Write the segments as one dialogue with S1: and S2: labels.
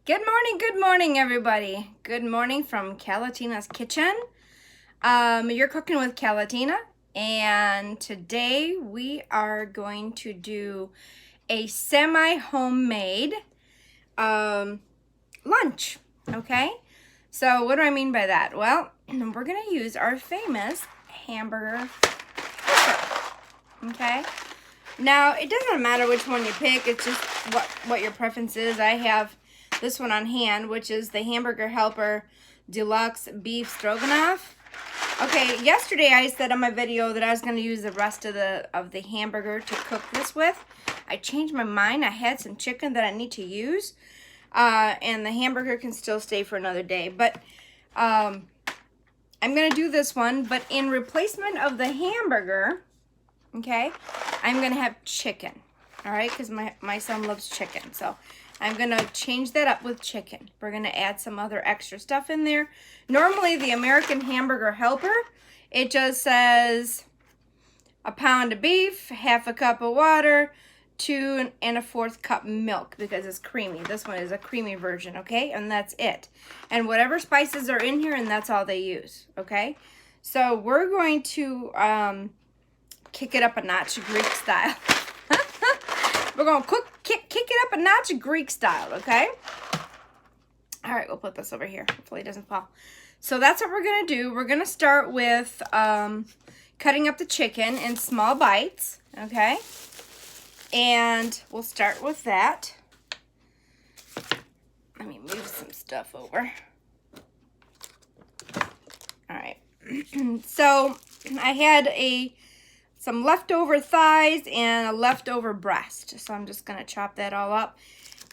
S1: Good morning, everybody. Good morning from Calatina's Kitchen. You're cooking with Calatina, and today we are going to do a semi-homemade lunch, okay? So what do I mean by that? Well, we're gonna use our famous hamburger helper, okay? Now, it doesn't matter which one you pick, it's just what your preference is. I have this one on hand, which is the Hamburger Helper Deluxe Beef Stroganoff. Okay, yesterday I said on my video that I was going to use the rest of the hamburger to cook this with. I changed my mind. I had some chicken that I need to use, and the hamburger can still stay for another day. But I'm going to do this one, but in replacement of the hamburger, okay, I'm going to have chicken, all right, because my son loves chicken, so I'm going to change that up with chicken. We're going to add some other extra stuff in there. Normally, the American Hamburger Helper, it just says a pound of beef, half a cup of water, 2 1/4 cup milk because it's creamy. This one is a creamy version, okay? And that's it. And whatever spices are in here, and that's all they use, okay? So we're going to kick it up a notch Greek style. We're going to kick it up a notch Greek style, okay? All right, we'll put this over here. Hopefully it doesn't fall. So that's what we're going to do. We're going to start with cutting up the chicken in small bites, okay? And we'll start with that. Let me move some stuff over. All right. So I had some leftover thighs and a leftover breast. So I'm just going to chop that all up.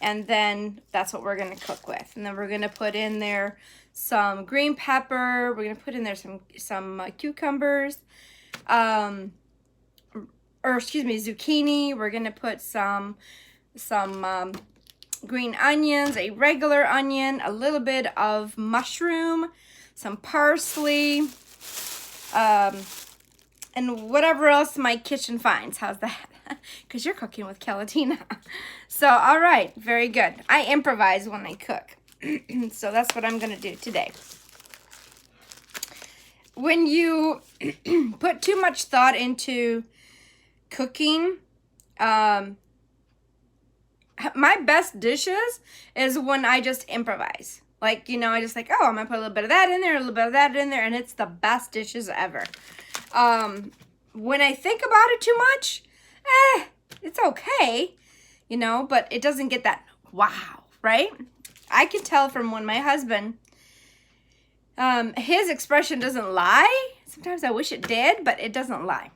S1: And then that's what we're going to cook with. And then we're going to put in there some green pepper. We're going to put in there some cucumbers. Zucchini. We're going to put some green onions, a regular onion, a little bit of mushroom, some parsley, and whatever else my kitchen finds. How's that? Because you're cooking with Calatina. So, all right. Very good. I improvise when I cook. So that's what I'm going to do today. When you put too much thought into cooking, my best dishes is when I just improvise. Like, you know, I just like, oh, I'm going to put a little bit of that in there, a little bit of that in there, and it's the best dishes ever. When I think about it too much, it's okay, you know, but it doesn't get that wow, right? I can tell from when my husband, his expression doesn't lie. Sometimes I wish it did, but it doesn't lie.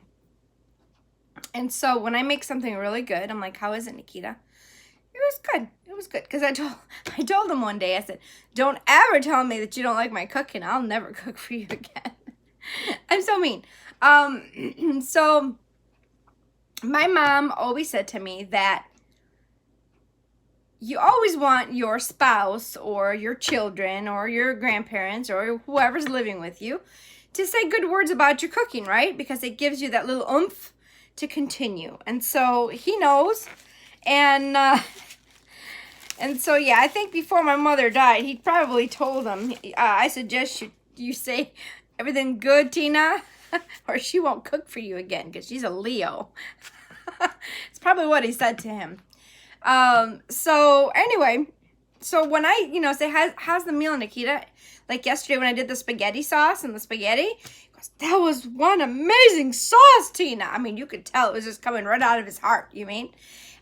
S1: And so when I make something really good, I'm like, how is it, Nikita? It was good. It was good. Because I told him one day, I said, don't ever tell me that you don't like my cooking. I'll never cook for you again. I'm so mean. So my mom always said to me that you always want your spouse or your children or your grandparents or whoever's living with you to say good words about your cooking, right? Because it gives you that little oomph to continue. And so he knows. And so, yeah, I think before my mother died, he probably told him, I suggest you say everything good, Tina, or she won't cook for you again because she's a Leo. It's probably what he said to him. So anyway, so when I, say, how's the meal, Nikita? Like yesterday when I did the spaghetti sauce and the spaghetti, he goes, that was one amazing sauce, Tina. I mean, you could tell it was just coming right out of his heart, you mean?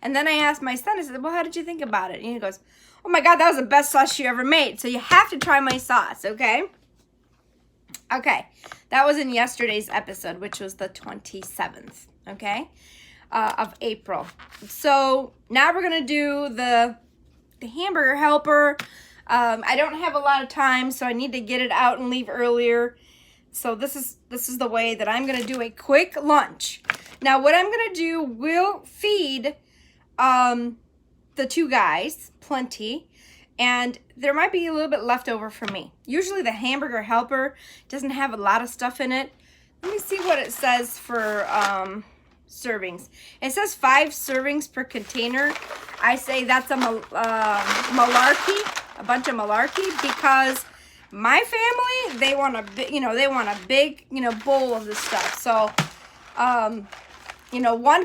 S1: And then I asked my son, I said, well, how did you think about it? And he goes, oh my God, that was the best sauce you ever made. So you have to try my sauce, okay? Okay, that was in yesterday's episode, which was the 27th, okay, of April. So now we're going to do the hamburger helper. I don't have a lot of time, so I need to get it out and leave earlier. So this is the way that I'm going to do a quick lunch. Now, what I'm going to do will feed the two guys plenty. And there might be a little bit left over for me. Usually the hamburger helper doesn't have a lot of stuff in it. Let me see what it says for servings. It says 5 servings per container. I say that's a malarkey. a bunch of malarkey, because my family, they want a big, they want a big, bowl of this stuff. So, 1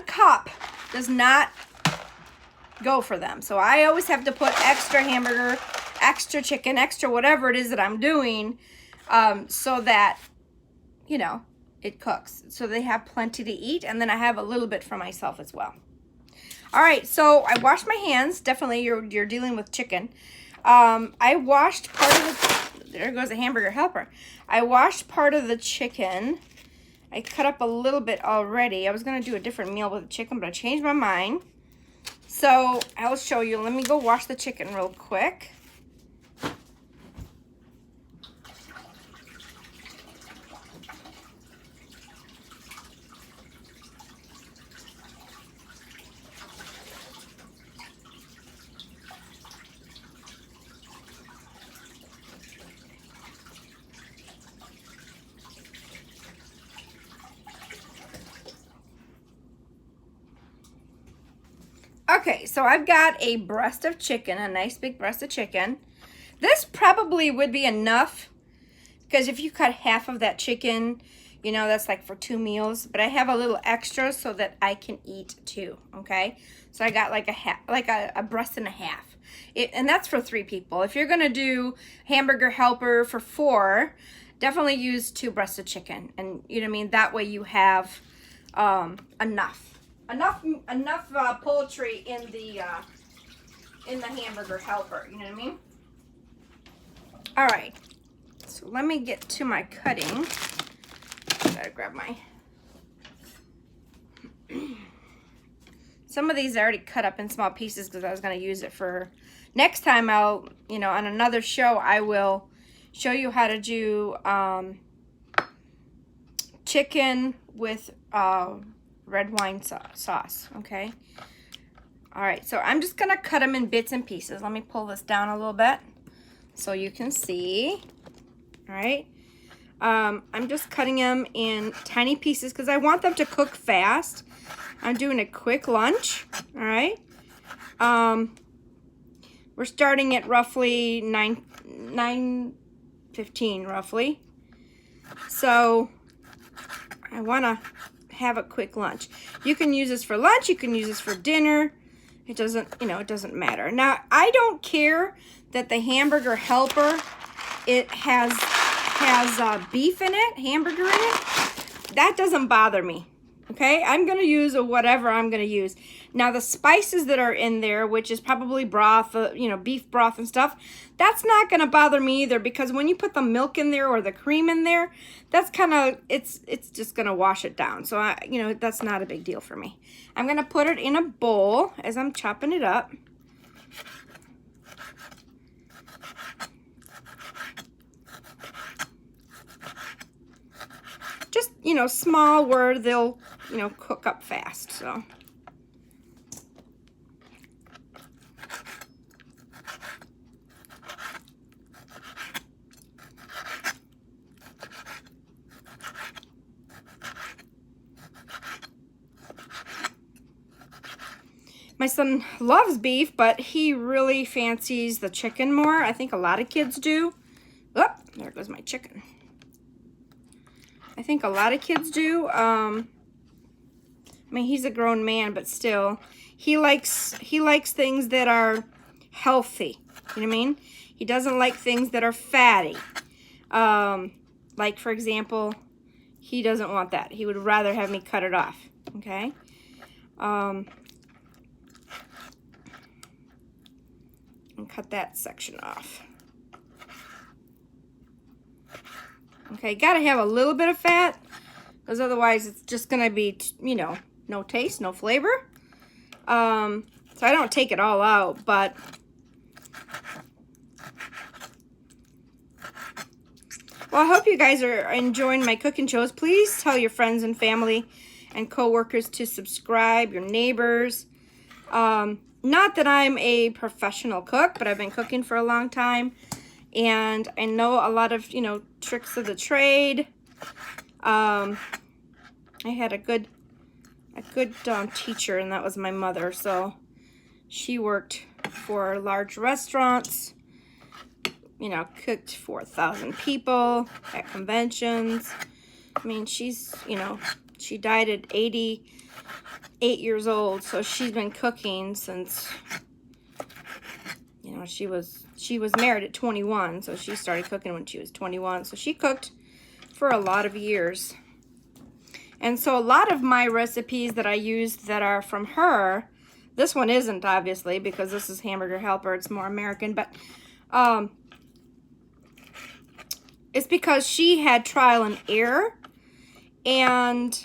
S1: cup does not go for them. So I always have to put extra hamburger, extra chicken, extra whatever it is that I'm doing, so that, it cooks. So they have plenty to eat, and then I have a little bit for myself as well. All right, so I washed my hands. Definitely, you're dealing with chicken. I washed part of the, there goes the hamburger helper. I washed part of the chicken. I cut up a little bit already. I was gonna do a different meal with the chicken, but I changed my mind. So I'll show you. Let me go wash the chicken real quick. Okay, so I've got a breast of chicken, a nice big breast of chicken. This probably would be enough, because if you cut half of that chicken, that's like for 2 meals. But I have a little extra so that I can eat 2, okay? So I got like a breast and a half. And that's for 3 people. If you're gonna do hamburger helper for 4, definitely use 2 breasts of chicken. And that way you have enough poultry in the hamburger helper, you know what I mean? All right, so let me get to my cutting. Gotta grab my some of these I already cut up in small pieces because I was going to use it for next time. I'll on another show I will show you how to do chicken with red wine sauce, okay? All right, so I'm just gonna cut them in bits and pieces. Let me pull this down a little bit so you can see. All right, I'm just cutting them in tiny pieces because I want them to cook fast. I'm doing a quick lunch. All right, we're starting at roughly 9:15 roughly, so I want to have a quick lunch. You can use this for lunch, you can use this for dinner. It doesn't, it doesn't matter. Now, I don't care that the hamburger helper, it has beef in it, hamburger in it. That doesn't bother me. Okay, I'm gonna use whatever I'm gonna use. Now the spices that are in there, which is probably broth, beef broth and stuff, that's not gonna bother me either, because when you put the milk in there or the cream in there, that's kind of, it's just gonna wash it down. So that's not a big deal for me. I'm gonna put it in a bowl as I'm chopping it up. Just, small where they'll, cook up fast, so. My son loves beef, but he really fancies the chicken more. I think a lot of kids do. Oh, there goes my chicken. I think a lot of kids do. I mean, he's a grown man, but still, he likes things that are healthy. You know what I mean? He doesn't like things that are fatty. Like, for example, he doesn't want that. He would rather have me cut it off. Okay? And cut that section off. Okay, gotta have a little bit of fat, because otherwise it's just gonna be, no taste, no flavor. So I don't take it all out, but well, I hope you guys are enjoying my cooking shows. Please tell your friends and family and co-workers to subscribe, your neighbors. Not that I'm a professional cook, but I've been cooking for a long time, and I know a lot of, tricks of the trade. I had a good teacher, and that was my mother. So she worked for large restaurants, you know, cooked for 1,000 people at conventions. I mean, she's, you know, she died at 88 years old, so she's been cooking since, you know, she was married at 21, so she started cooking when she was 21. So she cooked for a lot of years. And so a lot of my recipes that I use that are from her, this one isn't obviously because this is Hamburger Helper, it's more American, but it's because she had trial and error, and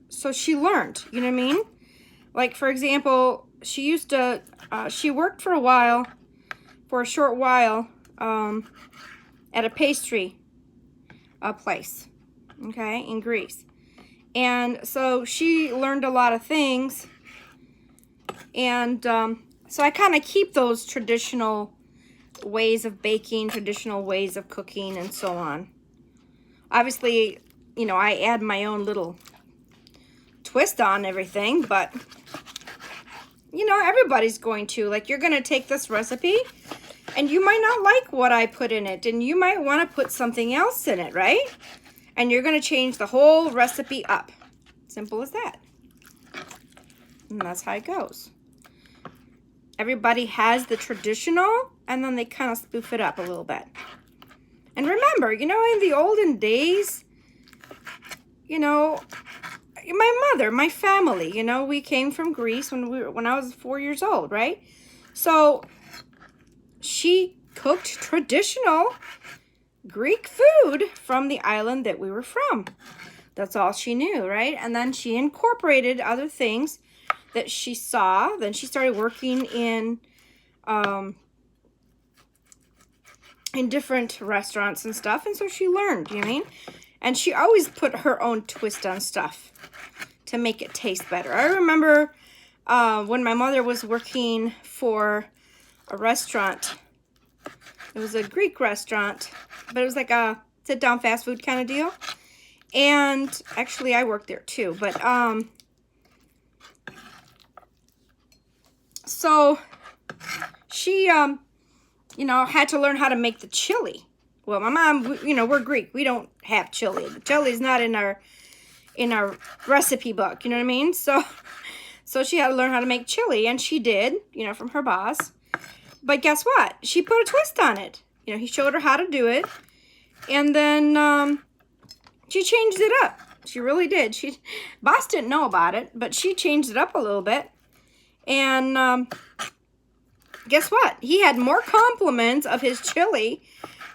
S1: so she learned, you know what I mean? Like, for example, she used to, she worked for a short while, at a pastry place, okay, in Greece. And so she learned a lot of things, and so I kind of keep those traditional ways of baking, traditional ways of cooking, and so on. Obviously, you know, I add my own little twist on everything, but you know, everybody's going to. Like, you're going to take this recipe and you might not like what I put in it, and you might want to put something else in it, right? And you're going to change the whole recipe up. Simple as that. And that's how it goes. Everybody has the traditional, and then they kind of spoof it up a little bit. And remember, you know, in the olden days, you know, my mother, my family, you know, we came from Greece when I was 4 years old, right? So she cooked traditional Greek food from the island that we were from. That's all she knew, right? And then she incorporated other things that she saw. Then she started working in different restaurants and stuff, and so she learned, you know what I mean? And she always put her own twist on stuff to make it taste better. I remember when my mother was working for a restaurant. It was a Greek restaurant, but it was like a sit-down fast food kind of deal. And actually, I worked there too. But so she, you know, had to learn how to make the chili. Well, my mom, you know, we're Greek. We don't have chili. The chili is not in our recipe book. You know what I mean? So she had to learn how to make chili, and she did, you know, from her boss. But guess what? She put a twist on it. You know, he showed her how to do it, and then she changed it up. She really did. Boss didn't know about it, but she changed it up a little bit. And guess what? He had more compliments of his chili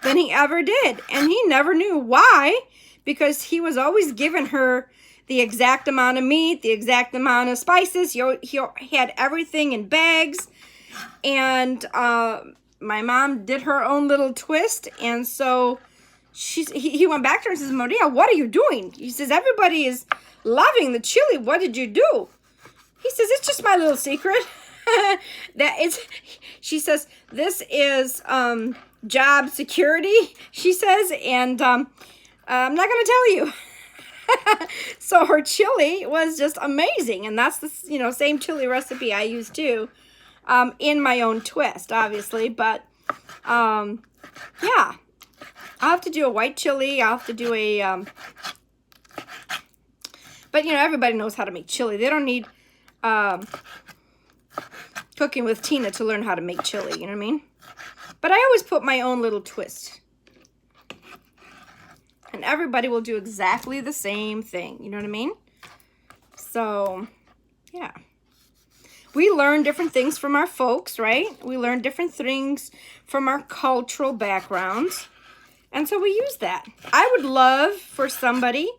S1: than he ever did, and he never knew why, because he was always giving her the exact amount of meat, the exact amount of spices. He had everything in bags. And my mom did her own little twist, and so he went back to her and says, "Maria, what are you doing?" He says, "Everybody is loving the chili. What did you do?" He says, "It's just my little secret." She says, "This is job security," she says, "and I'm not going to tell you." So her chili was just amazing, and that's the, you know, same chili recipe I use too. In my own twist, obviously, but, yeah, I'll have to do a white chili, I'll have to do a, but, you know, everybody knows how to make chili. They don't need, Cooking with Tina to learn how to make chili, you know what I mean? But I always put my own little twist. And everybody will do exactly the same thing, you know what I mean? So, yeah. We learn different things from our folks, right? We learn different things from our cultural backgrounds. And so we use that. I would love for somebody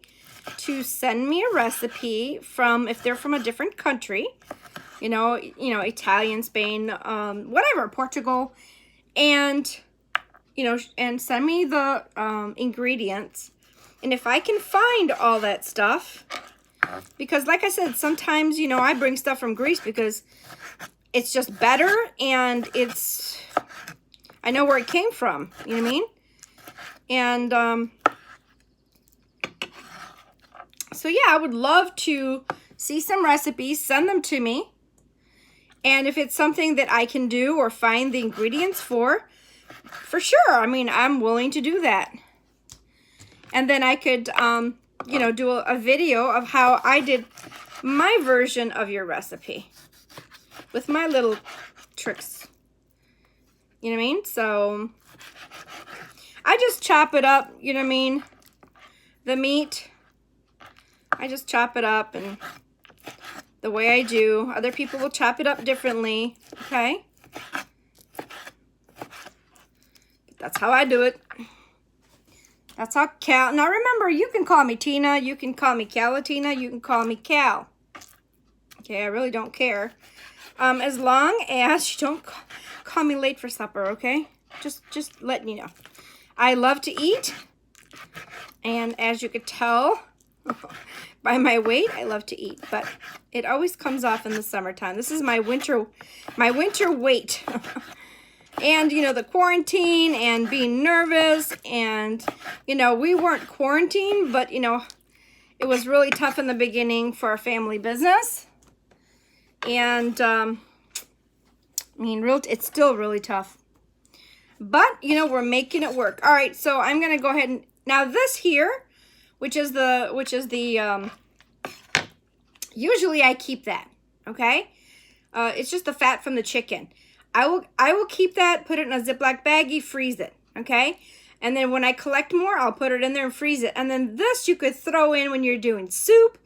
S1: to send me a recipe from, if they're from a different country, you know, Italian, Spain, whatever, Portugal, and, you know, and send me the ingredients. And if I can find all that stuff, because like I said, sometimes, you know, I bring stuff from Greece because it's just better, and I know where it came from, you know what I mean? And, so yeah, I would love to see some recipes, send them to me. And if it's something that I can do or find the ingredients for, for sure. I mean, I'm willing to do that. And then I could, you know, do a video of how I did my version of your recipe with my little tricks. You know what I mean? So I just chop it up, you know what I mean? The meat, I just chop it up and the way I do. Other people will chop it up differently, okay? That's how I do it. That's how Cal, now remember, you can call me Tina, you can call me Calatina, you can call me Cal. Okay, I really don't care. As long as you don't call me late for supper, okay? Just letting you know. I love to eat, and as you could tell by my weight, I love to eat, but it always comes off in the summertime. This is my winter weight. And, you know, the quarantine and being nervous and, you know, we weren't quarantined, but, you know, it was really tough in the beginning for our family business. And, I mean, it's still really tough. But, you know, we're making it work. All right, so I'm going to go ahead and, now this here, which is the, usually I keep that, okay? It's just the fat from the chicken. I will keep that, put it in a Ziploc baggie, freeze it, okay? And then when I collect more, I'll put it in there and freeze it. And then this you could throw in when you're doing soup,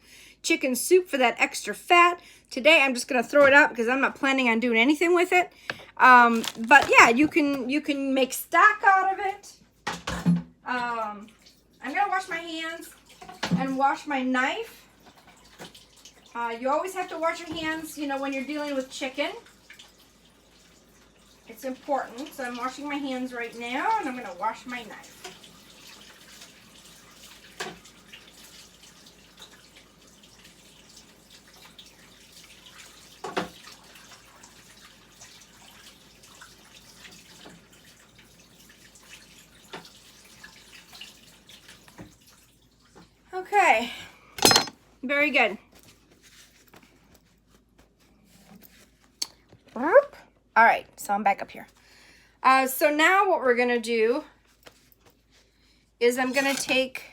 S1: chicken soup for that extra fat. Today I'm just gonna throw it out because I'm not planning on doing anything with it. But yeah, you can make stock out of it. I'm gonna wash my hands and wash my knife. You always have to wash your hands, you know, when you're dealing with chicken. It's important. So I'm washing my hands right now, and I'm going to wash my knife. Okay. Very good. All right, so I'm back up here. So now what we're gonna do is I'm gonna take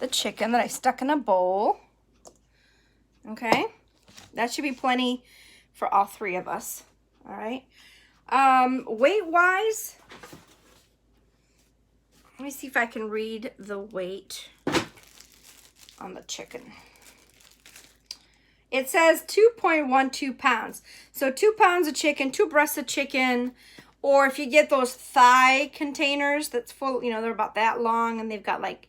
S1: the chicken that I stuck in a bowl. Okay, that should be plenty for all three of us. All right. Weight-wise, let me see if I can read the weight on the chicken. It says 2.12 pounds. So 2 pounds of chicken, 2 breasts of chicken, or if you get those thigh containers that's full, you know, they're about that long and they've got like,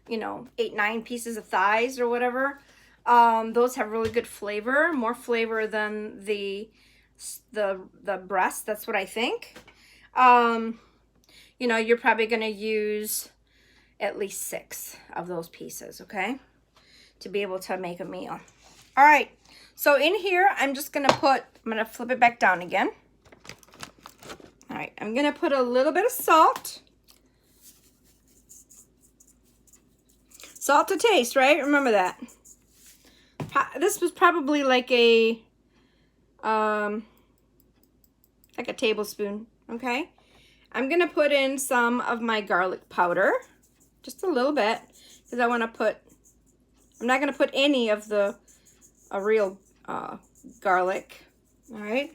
S1: you know, 8-9 pieces of thighs or whatever. Those have really good flavor, more flavor than the breast. That's what I think. You know, you're probably going to use at least 6 of those pieces, okay, to be able to make a meal. All right, so in here, I'm going to flip it back down again. All right, I'm going to put a little bit of salt. Salt to taste, right? Remember that. This was probably like a tablespoon, okay? I'm going to put in some of my garlic powder, just a little bit, because I'm not going to put any of the real garlic. All right,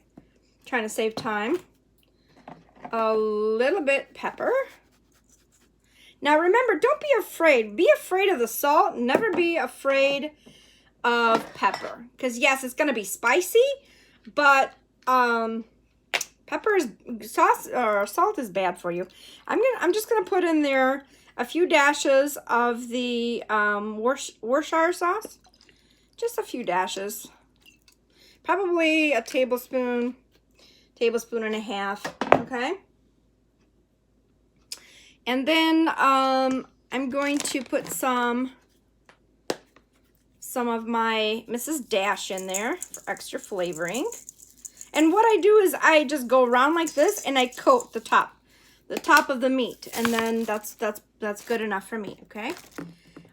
S1: trying to save time. A little bit pepper. Now remember, don't be afraid. Be afraid of the salt. Never be afraid of pepper. Because yes, it's going to be spicy, but salt is bad for you. I'm just going to put in there a few dashes of the Worcestershire sauce. Just a few dashes. Probably a tablespoon and a half, okay? And then I'm going to put some of my Mrs. Dash in there for extra flavoring. And what I do is I just go around like this and I coat the top of the meat, and then that's good enough for me, okay?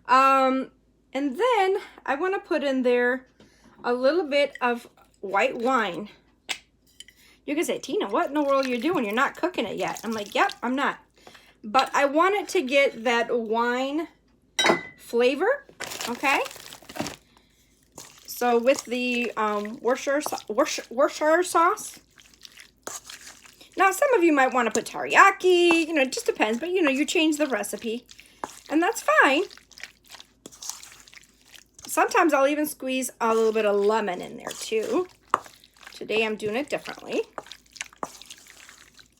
S1: And then I want to put in there a little bit of white wine. You can say, Tina, what in the world are you doing? You're not cooking it yet. I'm like, yep, I'm not. But I want it to get that wine flavor, okay? So with the Worcestershire sauce. Now, some of you might want to put teriyaki. You know, it just depends. But, you know, you change the recipe. And that's fine. Sometimes I'll even squeeze a little bit of lemon in there, too. Today I'm doing it differently.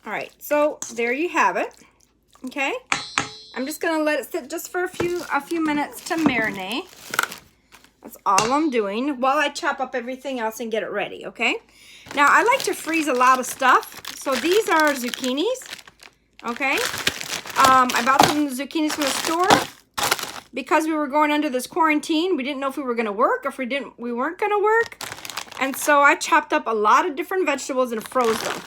S1: All right, so there you have it. Okay, I'm just gonna let it sit just for a few minutes to marinate. That's all I'm doing while I chop up everything else and get it ready. Okay. Now I like to freeze a lot of stuff. So these are zucchinis. Okay. I bought some zucchinis from the store because we were going under this quarantine. We didn't know if we were gonna work or if we weren't gonna work. And so I chopped up a lot of different vegetables and froze them.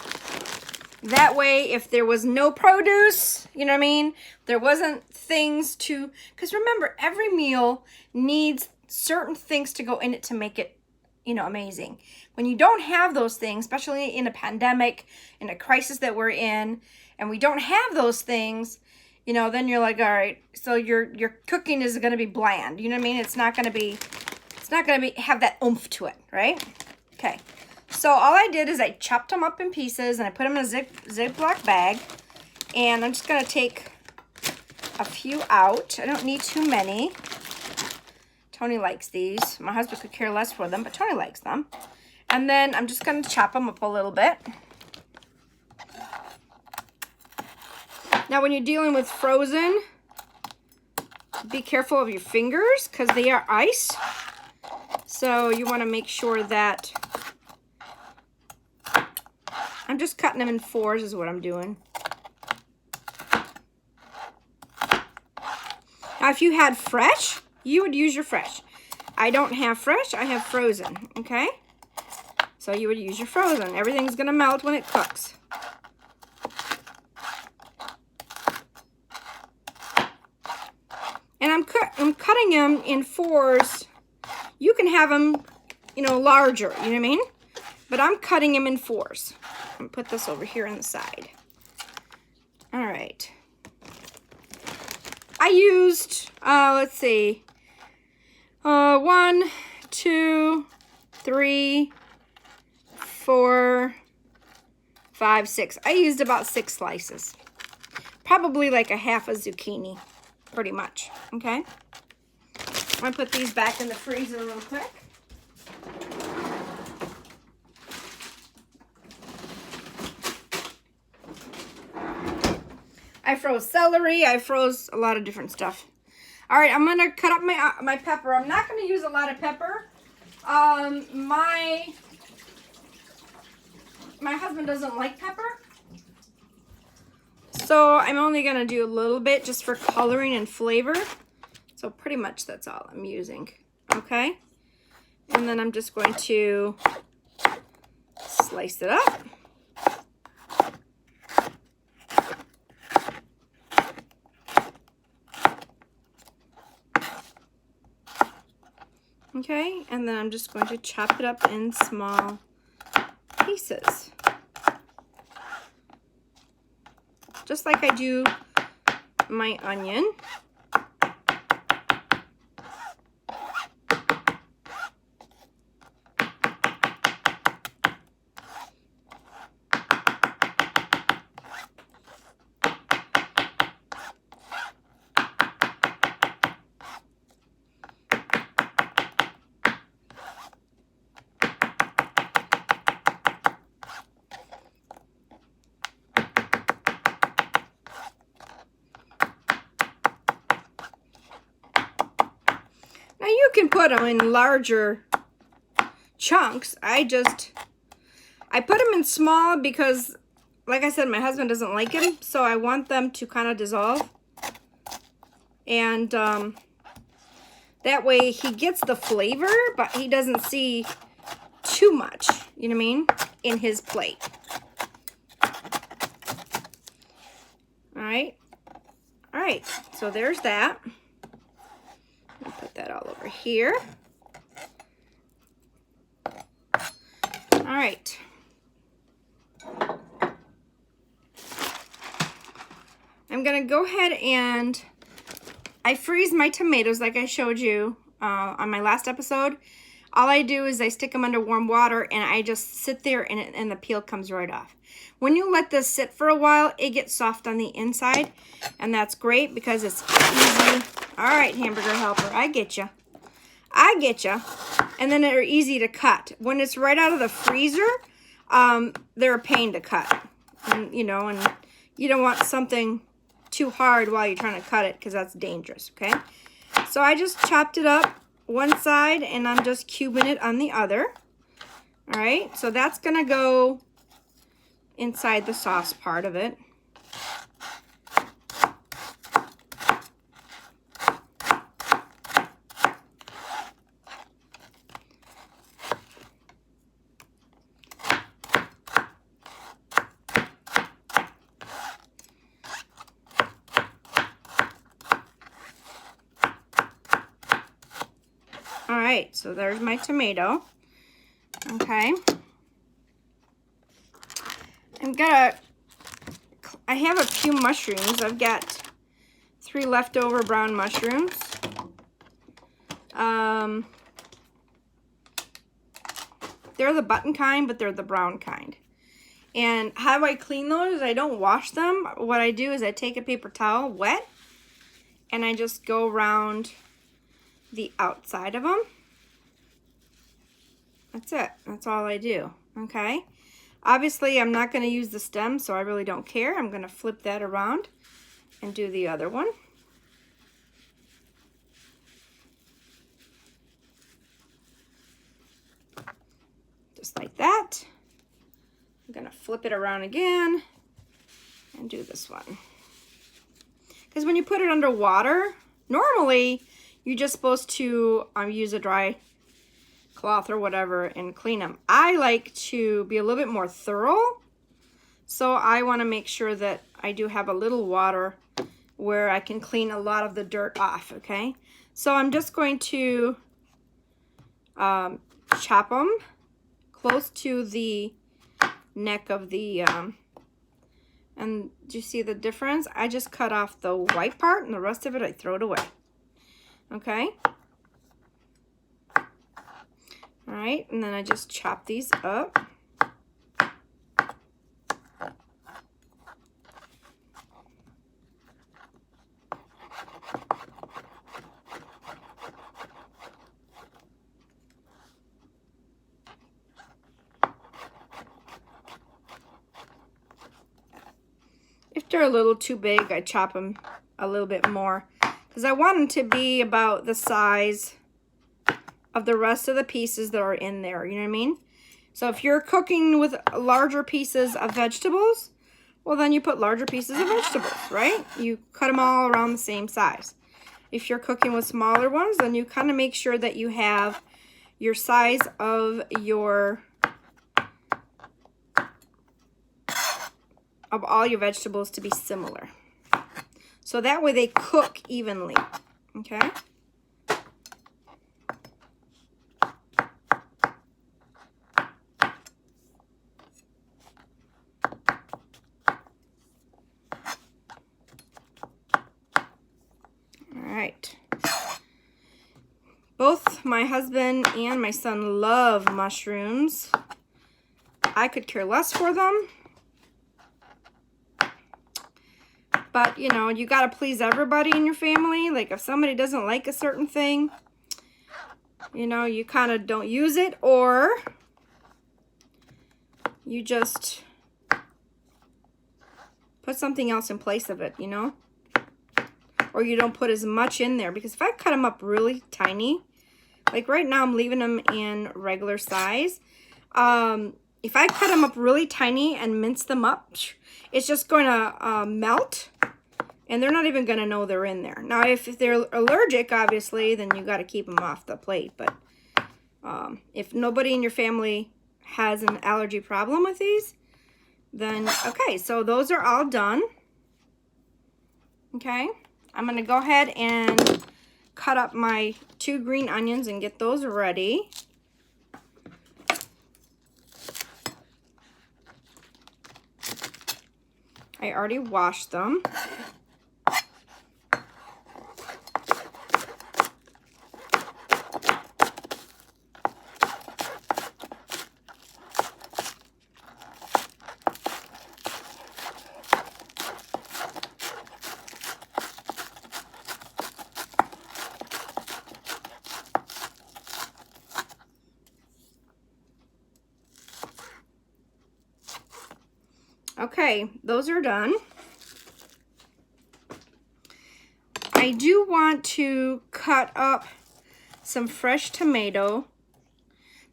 S1: That way, if there was no produce, you know what I mean? There wasn't things to, because remember, every meal needs certain things to go in it to make it, you know, amazing. When you don't have those things, especially in a pandemic, in a crisis that we're in, and we don't have those things, you know, then you're like, all right, so your cooking is going to be bland. You know what I mean? It's not going to have that oomph to it, right? Okay. So all I did is I chopped them up in pieces and I put them in a Ziploc bag. And I'm just going to take a few out. I don't need too many. Tony likes these. My husband could care less for them, but Tony likes them. And then I'm just going to chop them up a little bit. Now when you're dealing with frozen, be careful of your fingers because they are ice. So you want to make sure that I'm just cutting them in fours is what I'm doing. Now, if you had fresh, you would use your fresh. I don't have fresh, I have frozen, okay? So you would use your frozen. Everything's gonna melt when it cooks. And I'm cutting them in fours. You can have them, you know, larger, you know what I mean? But I'm cutting them in fours. I'm gonna put this over here on the side. All right. I used, let's see, 1, 2, 3, 4, 5, 6. I used about 6 slices. Probably like a half a zucchini, pretty much, okay? I'm gonna put these back in the freezer real quick. I froze celery. I froze a lot of different stuff. All right, I'm gonna cut up my pepper. I'm not gonna use a lot of pepper. My husband doesn't like pepper, so I'm only gonna do a little bit just for coloring and flavor. So pretty much that's all I'm using. Okay, and then I'm just going to slice it up. Okay, and then I'm just going to chop it up in small pieces. Just like I do my onion. Now you can put them in larger chunks. I put them in small because, like I said, my husband doesn't like them, so I want them to kind of dissolve. And that way he gets the flavor, but he doesn't see too much, you know what I mean, in his plate. All right, so there's that. I'll put that all over here. All right. I'm gonna go ahead and I freeze my tomatoes like I showed you on my last episode. All I do is I stick them under warm water and I just sit there and the peel comes right off. When you let this sit for a while, it gets soft on the inside, and that's great because it's easy. All right, hamburger helper, I get you. I get you. And then they're easy to cut. When it's right out of the freezer, they're a pain to cut. And, you know, and you don't want something too hard while you're trying to cut it because that's dangerous, okay? So I just chopped it up one side and I'm just cubing it on the other. All right, so that's gonna go inside the sauce part of it. All right, so there's my tomato. Okay. I have a few mushrooms. I've got 3 leftover brown mushrooms. They're the button kind, but they're the brown kind. And how I clean those, I don't wash them. What I do is I take a paper towel, wet, and I just go around the outside of them. That's it. That's all I do. Okay. Obviously, I'm not going to use the stem, so I really don't care. I'm going to flip that around and do the other one. Just like that. I'm going to flip it around again and do this one. Because when you put it under water, normally you're just supposed to use a dry cloth or whatever and clean them. I like to be a little bit more thorough, so I want to make sure that I do have a little water where I can clean a lot of the dirt off. Okay, so I'm just going to chop them close to the neck of the and do you see the difference? I just cut off the white part and the rest of it I throw it away. Okay. All right, and then I just chop these up. If they're a little too big, I chop them a little bit more because I want them to be about the size of the rest of the pieces that are in there, you know what I mean? So if you're cooking with larger pieces of vegetables, well then you put larger pieces of vegetables, right? You cut them all around the same size. If you're cooking with smaller ones, then you kind of make sure that you have your size of all your vegetables to be similar. So that way they cook evenly, okay? Both my husband and my son love mushrooms. I could care less for them. But, you know, you got to please everybody in your family. Like, if somebody doesn't like a certain thing, you know, you kind of don't use it, or you just put something else in place of it, you know? Or you don't put as much in there. Because if I cut them up really tiny, like right now I'm leaving them in regular size. If I cut them up really tiny and mince them up, it's just going to melt. And they're not even going to know they're in there. Now, if they're allergic, obviously, then you got to keep them off the plate. But if nobody in your family has an allergy problem with these, then, okay, so those are all done. Okay, I'm going to go ahead and cut up my 2 green onions and get those ready. I already washed them. Okay, those are done. I do want to cut up some fresh tomato,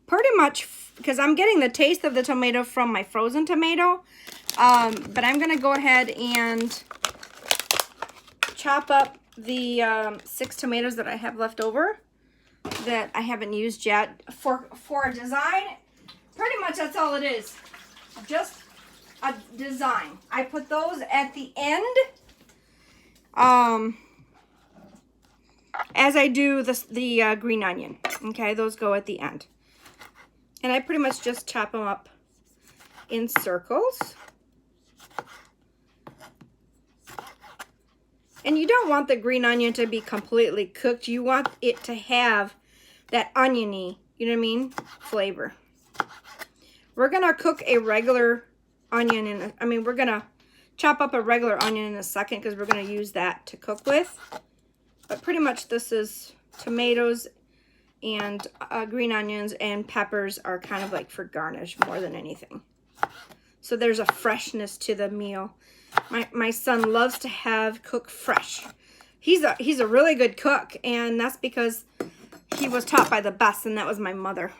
S1: pretty much because I'm getting the taste of the tomato from my frozen tomato, but I'm gonna go ahead and chop up the 6 tomatoes that I have left over that I haven't used yet for a design. Pretty much that's all it is, just a design. I put those at the end, as I do the green onion. Okay, those go at the end. And I pretty much just chop them up in circles. And you don't want the green onion to be completely cooked. You want it to have that oniony, you know what I mean, flavor. We're gonna cook a regular onion we're gonna chop up a regular onion in a second because we're gonna use that to cook with. But pretty much this is tomatoes and green onions, and peppers are kind of like for garnish more than anything. So there's a freshness to the meal. My son loves to cook fresh. He's a really good cook, and that's because he was taught by the best, and that was my mother.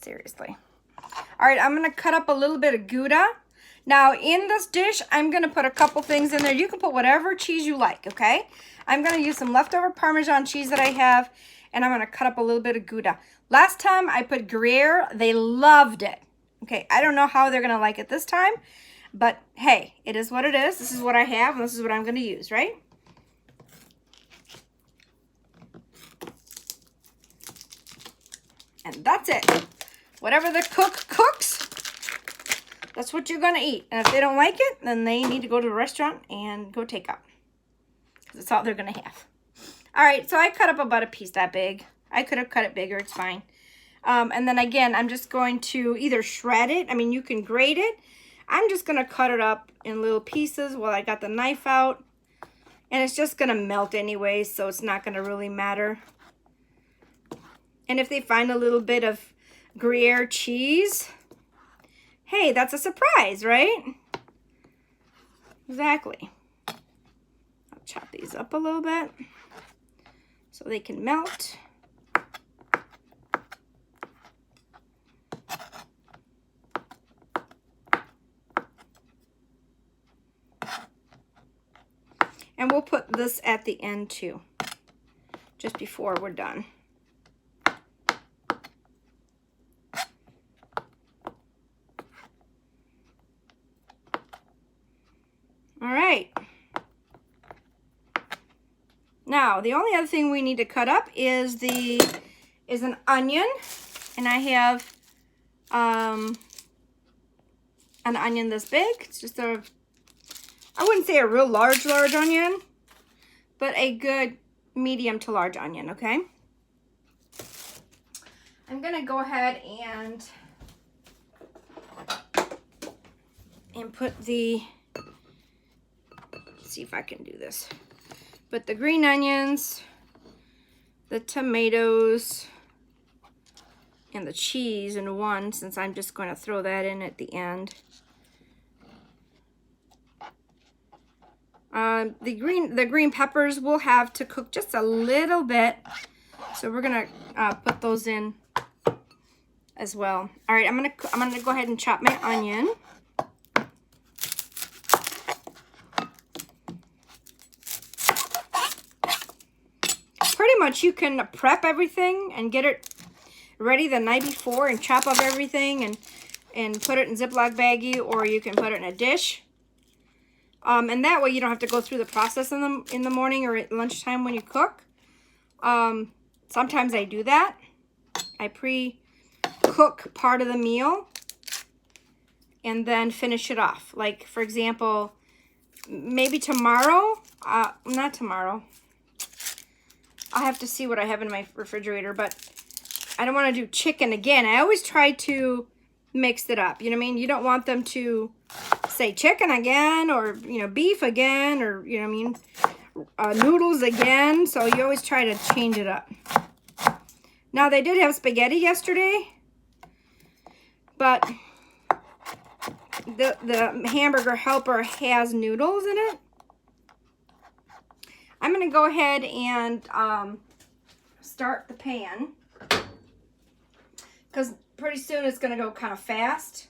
S1: Seriously. All right, I'm gonna cut up a little bit of Gouda. Now in this dish, I'm gonna put a couple things in there. You can put whatever cheese you like, okay? I'm gonna use some leftover Parmesan cheese that I have, and I'm gonna cut up a little bit of Gouda. Last time I put Gruyere, they loved it. Okay, I don't know how they're gonna like it this time, but hey, it is what it is. This is what I have, and this is what I'm gonna use, right? And that's it. Whatever the cook cooks, that's what you're gonna eat. And if they don't like it, then they need to go to a restaurant and go take out. Because that's all they're gonna have. All right, so I cut up about a piece that big. I could have cut it bigger, it's fine. And then again, I'm just going to either shred it. I mean, you can grate it. I'm just gonna cut it up in little pieces while I got the knife out. And it's just gonna melt anyway, so it's not gonna really matter. And if they find a little bit of Gruyere cheese, hey, that's a surprise, right? Exactly. I'll chop these up a little bit so they can melt. And we'll put this at the end too, just before we're done. All right. Now, the only other thing we need to cut up is an onion, and I have an onion this big. It's just I wouldn't say a real large onion, but a good medium to large onion, okay? I'm gonna go ahead and put the, let's see if I can do this. Put the green onions, the tomatoes, and the cheese in one, since I'm just going to throw that in at the end. The green peppers will have to cook just a little bit, so we're gonna put those in as well. All right, I'm gonna go ahead and chop my onion. Pretty much you can prep everything and get it ready the night before and chop up everything and put it in Ziploc baggie, or you can put it in a dish. And that way you don't have to go through the process in the morning or at lunchtime when you cook. Sometimes I do that. I pre-cook part of the meal and then finish it off. Like, for example, maybe tomorrow, not tomorrow. I'll have to see what I have in my refrigerator, but I don't want to do chicken again. I always try to mix it up. You know what I mean? You don't want them to say chicken again, or, you know, beef again, or, you know what I mean, noodles again. So you always try to change it up. Now, they did have spaghetti yesterday, but the hamburger helper has noodles in it, I'm going to go ahead and start the pan, because pretty soon it's going to go kind of fast.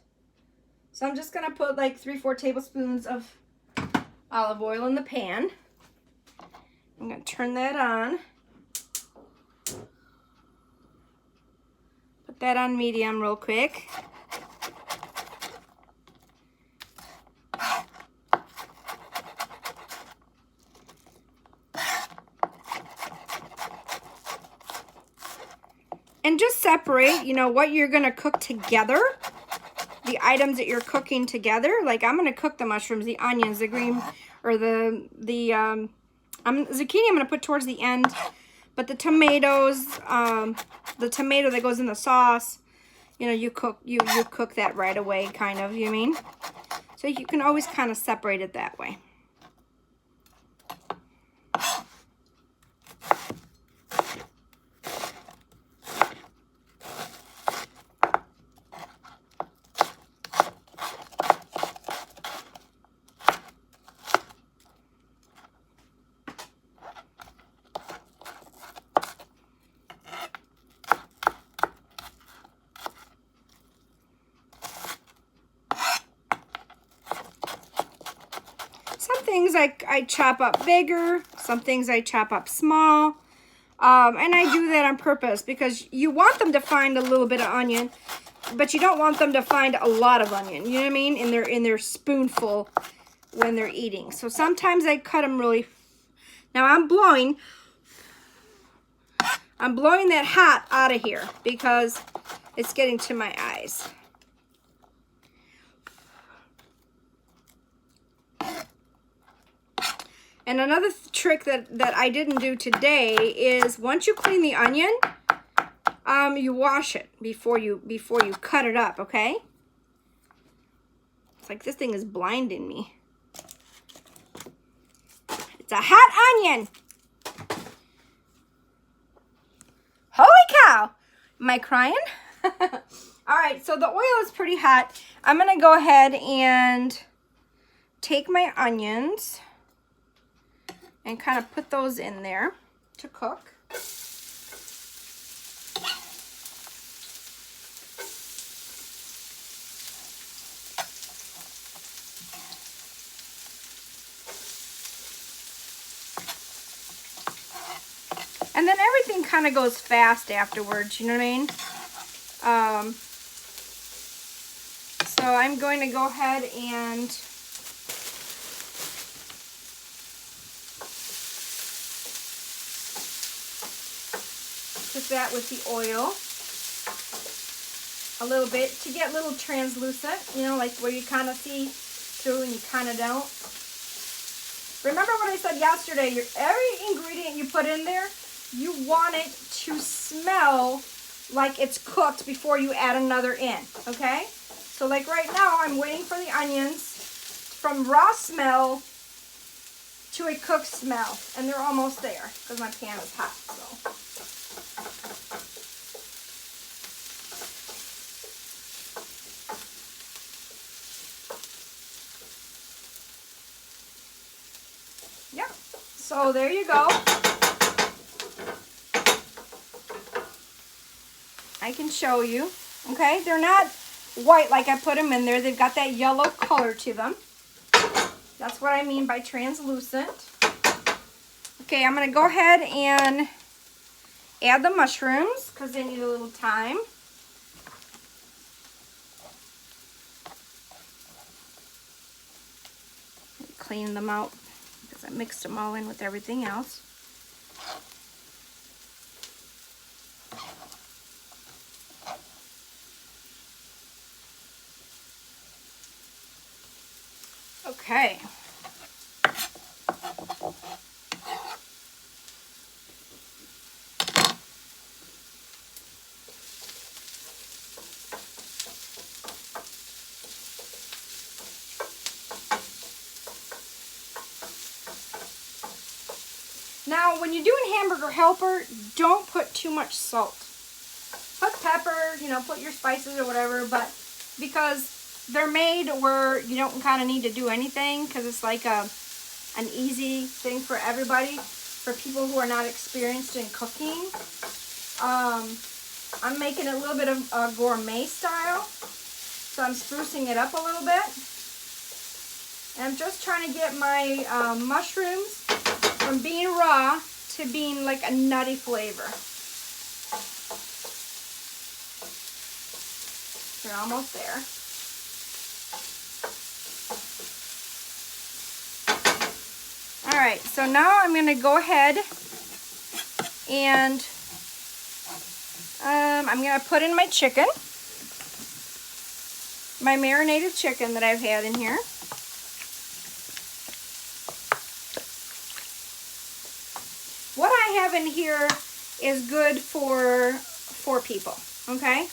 S1: So I'm just going to put like 3-4 tablespoons of olive oil in the pan. I'm going to turn that on. Put that on medium real quick. And just separate, you know, what you're going to cook together. The items that you're cooking together. Like I'm going to cook the mushrooms, the onions, the green, or the zucchini I'm going to put towards the end. But the tomatoes, the tomato that goes in the sauce, you know, you cook that right away, kind of, you mean? So you can always kind of separate it that way. Some things I chop up bigger, some things I chop up small, and I do that on purpose because you want them to find a little bit of onion, but you don't want them to find a lot of onion, you know what I mean, in their spoonful when they're eating. So sometimes I cut them really. Now I'm blowing that hot out of here because it's getting to my eyes. And another trick that I didn't do today is once you clean the onion, you wash it before you cut it up, okay? It's like this thing is blinding me. It's a hot onion. Holy cow. Am I crying? All right, so the oil is pretty hot. I'm going to go ahead and take my onions and kind of put those in there to cook. And then everything kind of goes fast afterwards, you know what I mean? So I'm going to go ahead and that with the oil a little bit to get a little translucent, you know, like where you kind of see through and you kind of don't. Remember what I said yesterday, every ingredient you put in there, you want it to smell like it's cooked before you add another in, okay? So like right now, I'm waiting for the onions from raw smell to a cooked smell, and they're almost there because my pan is hot, so. Yep, so there you go. I can show you, okay? They're not white like I put them in there. They've got that yellow color to them. That's what I mean by translucent. Okay, I'm going to go ahead and add the mushrooms because they need a little time. Clean them out because I mixed them all in with everything else. Okay. Now, when you're doing hamburger helper, don't put too much salt. Put pepper, you know, put your spices or whatever, but because they're made where you don't kind of need to do anything, because it's like an easy thing for everybody, for people who are not experienced in cooking. I'm making a little bit of gourmet style, so I'm sprucing it up a little bit. And I'm just trying to get my mushrooms from being raw to being like a nutty flavor. They're almost there. All right, so now I'm gonna go ahead and I'm gonna put in my chicken, my marinated chicken that I've had in here. What I have in here is good for 4 people, okay?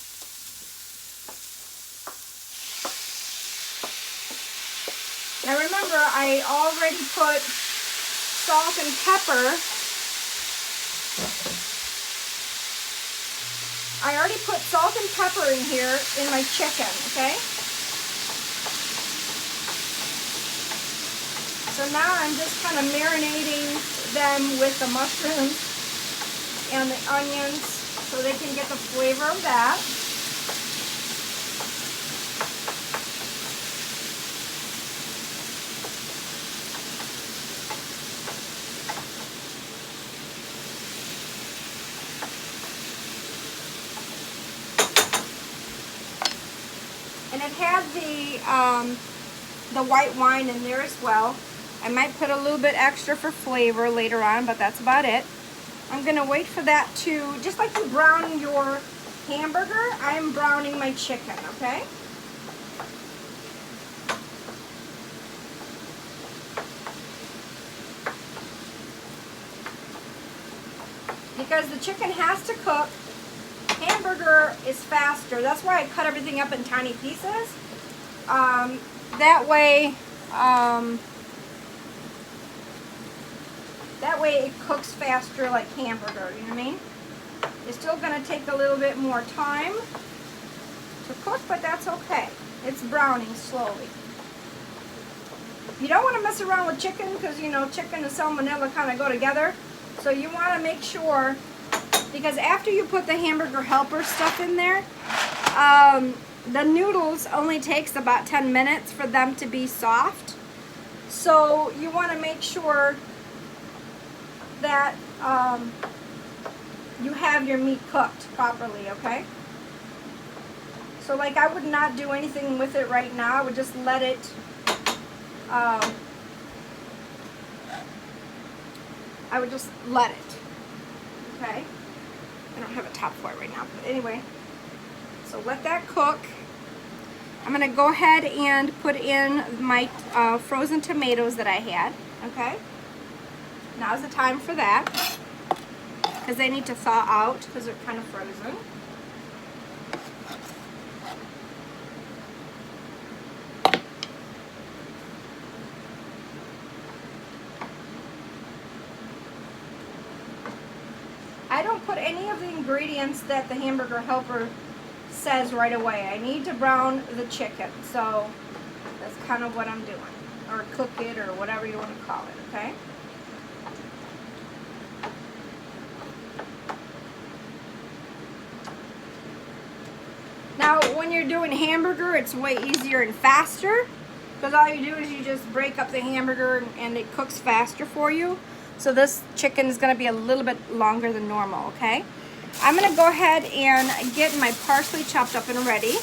S1: Now remember, I already put salt and pepper. I already put salt and pepper in here in my chicken, okay? So now I'm just kind of marinating them with the mushrooms and the onions so they can get the flavor of that. And it had the white wine in there as well. I might put a little bit extra for flavor later on, but that's about it. I'm gonna wait for that to, just like you brown your hamburger, I'm browning my chicken, okay? Because the chicken has to cook. Hamburger is faster. That's why I cut everything up in tiny pieces. That way it cooks faster like hamburger, you know what I mean? It's still going to take a little bit more time to cook, but that's okay. It's browning slowly. You don't want to mess around with chicken because, you know, chicken and salmonella kind of go together. So you want to make sure, because after you put the hamburger helper stuff in there, the noodles only takes about 10 minutes for them to be soft. So you want to make sure that you have your meat cooked properly, okay? So like I would not do anything with it right now. I would just let it I would just let it, okay? I don't have a top for it right now, but anyway. So let that cook. I'm gonna go ahead and put in my frozen tomatoes that I had, okay? Now's the time for that, because they need to thaw out because they're kind of frozen. I don't put any of the ingredients that the hamburger helper says right away. I need to brown the chicken, so that's kind of what I'm doing, or cook it, or whatever you want to call it, okay? Now, when you're doing hamburger, it's way easier and faster, because all you do is you just break up the hamburger and it cooks faster for you. So this chicken is going to be a little bit longer than normal, okay? I'm going to go ahead and get my parsley chopped up and ready.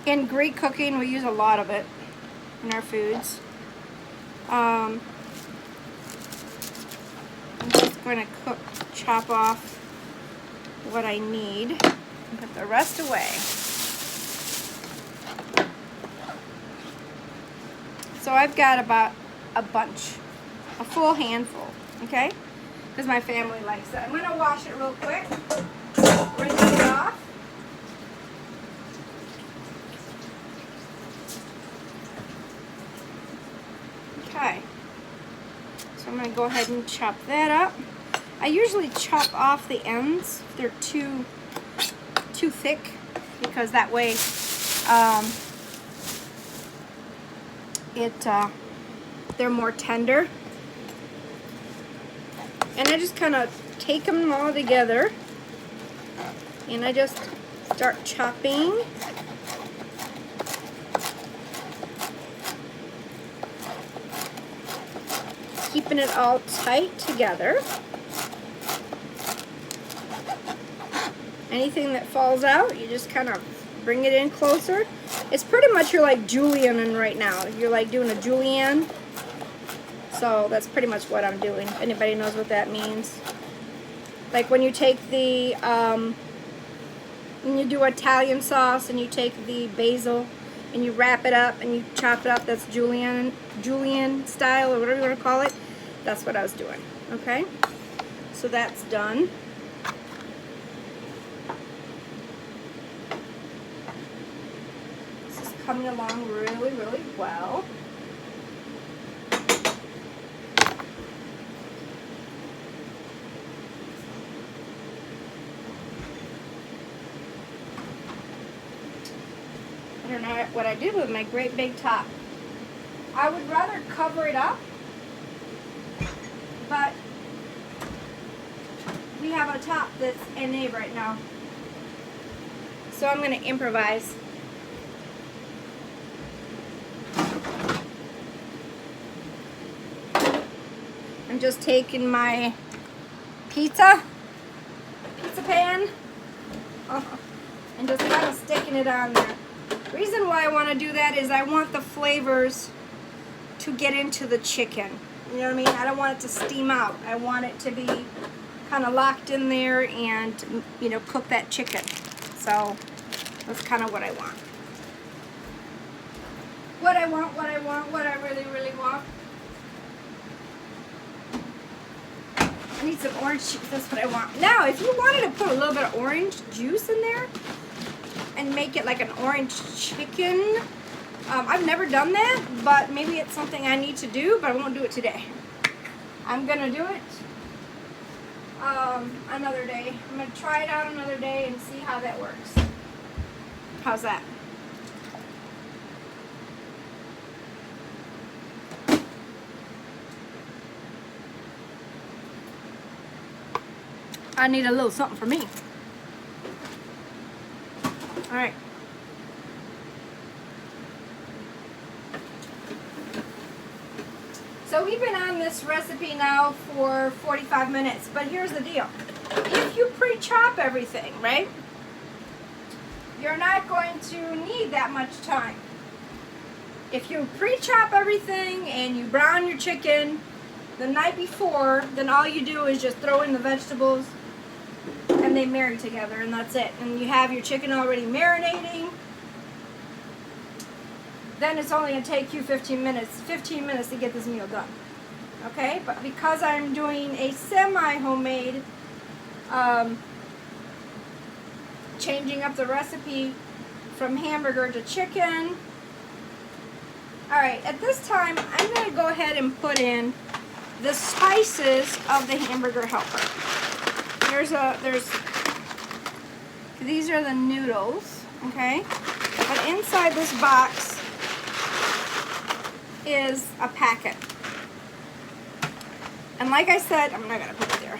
S1: In Greek cooking, we use a lot of it in our foods. I'm just going to chop off what I need and put the rest away. So I've got about a full handful, okay? Because my family likes it. I'm going to wash it real quick. Rinse it off. Okay. So I'm going gonna go ahead and chop that up. I usually chop off the ends if they're too thick, because that way they're more tender. And I just kind of take them all together and I just start chopping. Keeping it all tight together. Anything that falls out, you just kind of bring it in closer. It's pretty much you're like julienning right now. You're like doing a julienne. So that's pretty much what I'm doing. If anybody knows what that means. Like when you take the, when you do Italian sauce and you take the basil and you wrap it up and you chop it up, that's julienne style or whatever you want to call it. That's what I was doing. Okay? So that's done. This is coming along really, really well. I don't know what I did with my great big top. I would rather cover it up, but we have a top that's NA right now. So I'm going to improvise. I'm just taking my pizza pan and just kind of sticking it on there. The reason why I want to do that is I want the flavors to get into the chicken. You know what I mean? I don't want it to steam out. I want it to be kind of locked in there and, you know, cook that chicken. So that's kind of what I want. What I really, really want. I need some orange juice. That's what I want. Now, if you wanted to put a little bit of orange juice in there and make it like an orange chicken, I've never done that, but maybe it's something I need to do, but I won't do it today. I'm going to do it another day. I'm going to try it out another day and see how that works. How's that? I need a little something for me. All right. So we've been on this recipe now for 45 minutes, but here's the deal. If you pre-chop everything, right, you're not going to need that much time. If you pre-chop everything and you brown your chicken the night before, then all you do is just throw in the vegetables and they marry together, and that's it. And you have your chicken already marinating. Then it's only going to take you 15 minutes to get this meal done. Okay? But because I'm doing a semi-homemade, changing up the recipe from hamburger to chicken. Alright, at this time, I'm going to go ahead and put in the spices of the hamburger helper. These are the noodles, okay? But inside this box is a packet. And like I said, I'm not gonna put it there.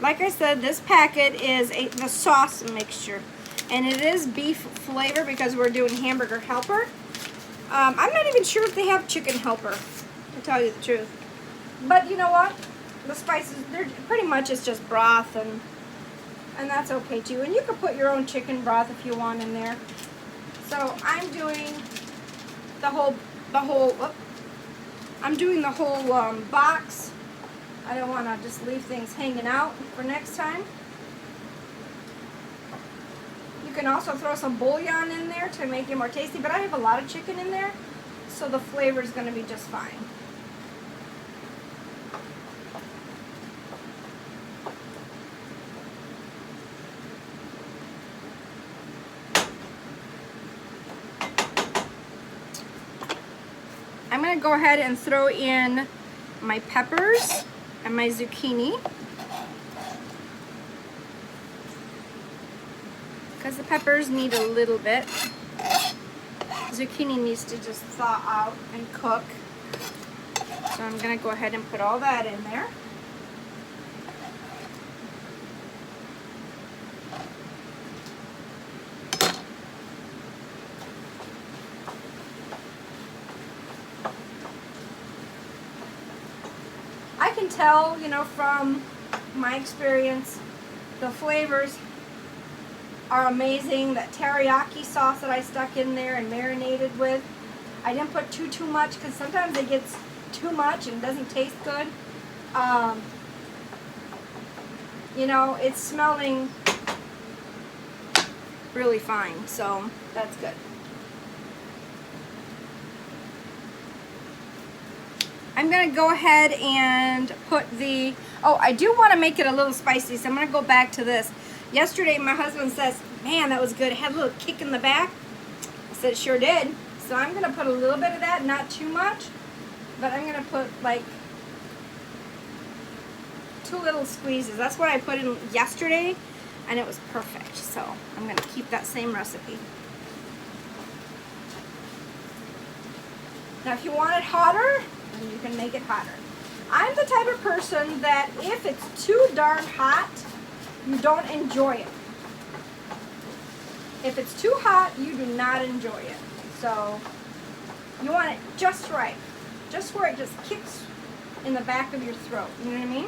S1: Like I said, this packet is the sauce mixture. And it is beef flavor because we're doing hamburger helper. I'm not even sure if they have chicken helper, to tell you the truth. But you know what? The spices, they're pretty much it's just broth, and that's okay too. And you can put your own chicken broth if you want in there. So I'm doing the whole box. I don't want to just leave things hanging out for next time. You can also throw some bouillon in there to make it more tasty, but I have a lot of chicken in there, so the flavor is going to be just fine. I'm going to go ahead and throw in my peppers and my zucchini. Because the peppers need a little bit. Zucchini needs to just thaw out and cook. So I'm going to go ahead and put all that in there. I can tell, you know, from my experience, the flavors are amazing. That teriyaki sauce that I stuck in there and marinated with, I didn't put too much because sometimes it gets too much and doesn't taste good. You know, it's smelling really fine, so that's good. I'm going to go ahead and put the, oh, I do want to make it a little spicy, so I'm going to go back to this. Yesterday, my husband says, man, that was good. It had a little kick in the back. I said, sure did. So I'm going to put a little bit of that, not too much, but I'm going to put like 2 little squeezes. That's what I put in yesterday, and it was perfect. So I'm going to keep that same recipe. Now, if you want it hotter, then you can make it hotter. I'm the type of person that if it's too darn hot, you don't enjoy it. If it's too hot, you do not enjoy it. So you want it just right. Just where it just kicks in the back of your throat. You know what I mean?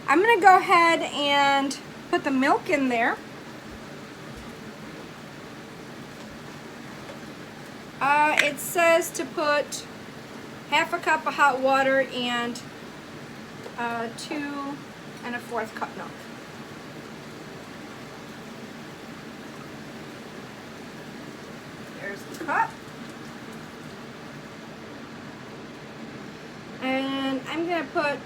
S1: I'm going to go ahead and put the milk in there. It says to put 1/2 cup of hot water and 2 1/4 cup milk. There's the cup. And I'm going to put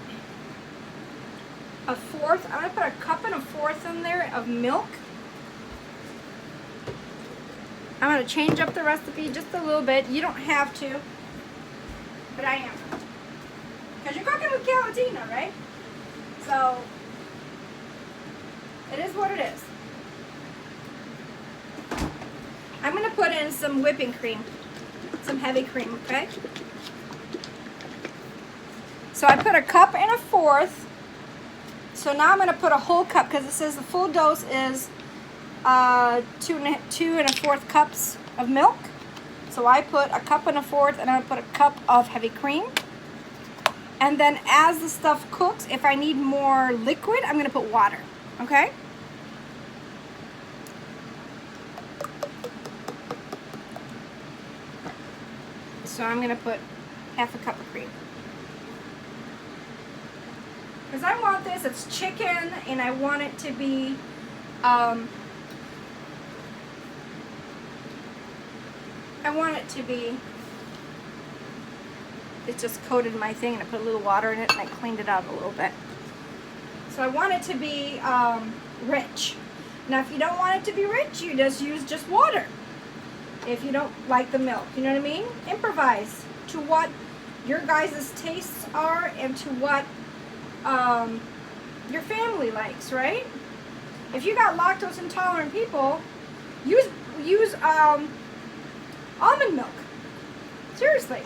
S1: 1/4, I'm going to put 1 1/4 cups in there of milk. I'm going to change up the recipe just a little bit. You don't have to, but I am. Because you're cooking with Calatina, right? So, it is what it is. I'm going to put in some whipping cream. Some heavy cream, okay? So I put 1 1/4 cups. So now I'm going to put a whole cup because it says the full dose is 2 1/4 cups of milk. So I put 1 1/4 cups and I put 1 cup of heavy cream. And then as the stuff cooks, if I need more liquid, I'm going to put water. Okay? So I'm going to put 1/2 cup of cream. Because I want this, it's chicken, and I want it to be, it just coated my thing, and I put a little water in it, and I cleaned it out a little bit. So I want it to be rich. Now, if you don't want it to be rich, you just use just water. If you don't like the milk, you know what I mean? Improvise to what your guys' tastes are and to what your family likes, right? If you got lactose intolerant people, use almond milk. Seriously.